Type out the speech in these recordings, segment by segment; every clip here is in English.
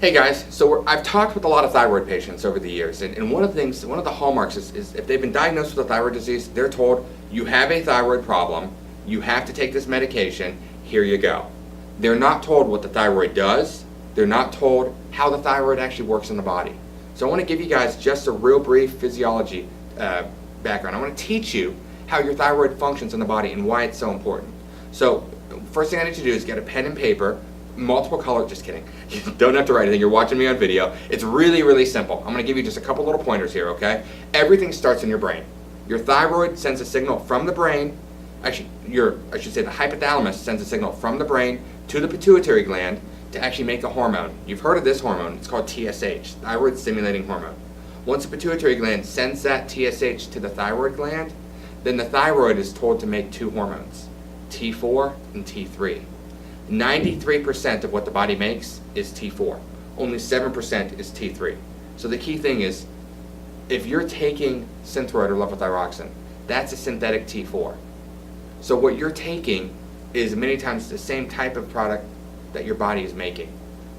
Hey guys, so I've talked with a lot of thyroid patients over the years, and one of the hallmarks is if they've been diagnosed with a thyroid disease, they're told, you have a thyroid problem, you have to take this medication, here you go. They're not told what the thyroid does, they're not told how the thyroid actually works in the body. So I want to give you guys just a real brief physiology background. I want to teach you how your thyroid functions in the body and why it's so important. So first thing I need you to do is get a pen and paper, multiple color, just kidding. You don't have to write anything, you're watching me on video. It's really, really simple. I'm going to give you just a couple little pointers here, okay? Everything starts in your brain. Your thyroid sends a signal from the brain, I should say the hypothalamus sends a signal from the brain to the pituitary gland to actually make a hormone. You've heard of this hormone, it's called TSH, thyroid stimulating hormone. Once the pituitary gland sends that TSH to the thyroid gland, then the thyroid is told to make two hormones, T4 and T3. 93% of what the body makes is T4. Only 7% is T3. So the key thing is, if you're taking Synthroid or levothyroxine, that's a synthetic T4. So what you're taking is many times the same type of product that your body is making.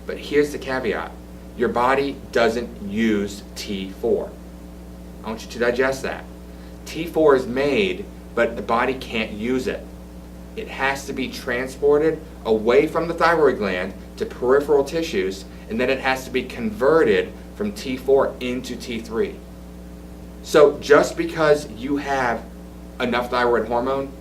But here's the caveat. Your body doesn't use T4. I want you to digest that. T4 is made, but the body can't use it. It has to be transported away from the thyroid gland to peripheral tissues, and then it has to be converted from T4 into T3. So just because you have enough thyroid hormone,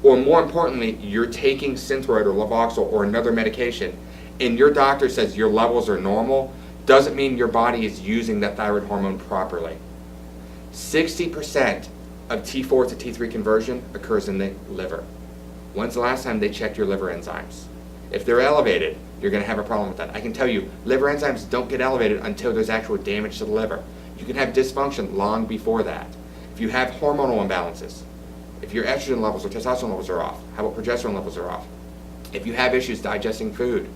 or more importantly, you're taking Synthroid or Levoxyl or another medication, and your doctor says your levels are normal, doesn't mean your body is using that thyroid hormone properly. 60% of T4 to T3 conversion occurs in the liver. When's the last time they checked your liver enzymes? If they're elevated, you're going to have a problem with that. I can tell you, liver enzymes don't get elevated until there's actual damage to the liver. You can have dysfunction long before that. If you have hormonal imbalances, if your estrogen levels or testosterone levels are off, how about progesterone levels are off? If you have issues digesting food,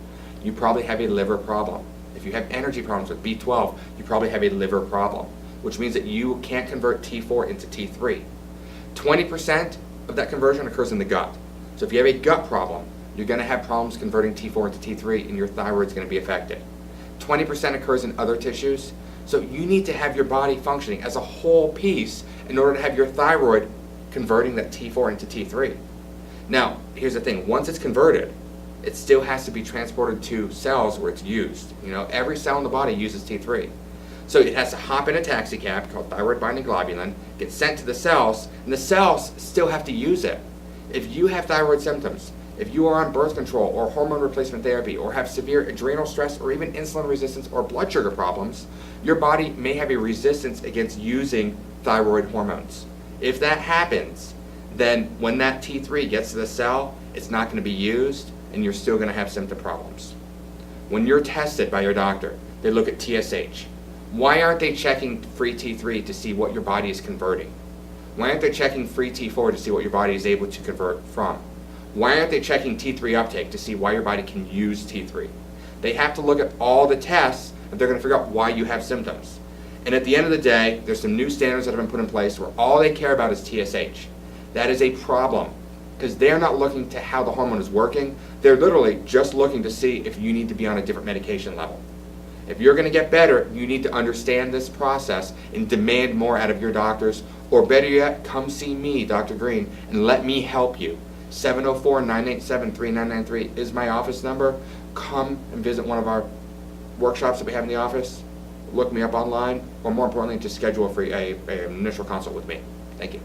you probably have a liver problem. If you have energy problems with B12, you probably have a liver problem, which means that you can't convert T4 into T3. 20% of that conversion occurs in the gut. So if you have a gut problem, you're going to have problems converting T4 into T3 and your thyroid's going to be affected. 20% occurs in other tissues. So you need to have your body functioning as a whole piece in order to have your thyroid converting that T4 into T3. Now, here's the thing. Once it's converted, it still has to be transported to cells where it's used. You know, every cell in the body uses T3. So it has to hop in a taxi cab called thyroid binding globulin, get sent to the cells, and the cells still have to use it. If you have thyroid symptoms, if you are on birth control or hormone replacement therapy or have severe adrenal stress or even insulin resistance or blood sugar problems, your body may have a resistance against using thyroid hormones. If that happens, then when that T3 gets to the cell, it's not going to be used and you're still going to have symptom problems. When you're tested by your doctor, they look at TSH. Why aren't they checking free T3 to see what your body is converting? Why aren't they checking free T4 to see what your body is able to convert from? Why aren't they checking T3 uptake to see why your body can use T3? They have to look at all the tests and they're going to figure out why you have symptoms. And at the end of the day, there's some new standards that have been put in place where all they care about is TSH. That is a problem because they're not looking to how the hormone is working. They're literally just looking to see if you need to be on a different medication level. If you're going to get better, you need to understand this process and demand more out of your doctors, or better yet, come see me, Dr. Green, and let me help you. 704-987-3993 is my office number. Come and visit one of our workshops that we have in the office. Look me up online, or more importantly, just schedule an initial consult with me. Thank you.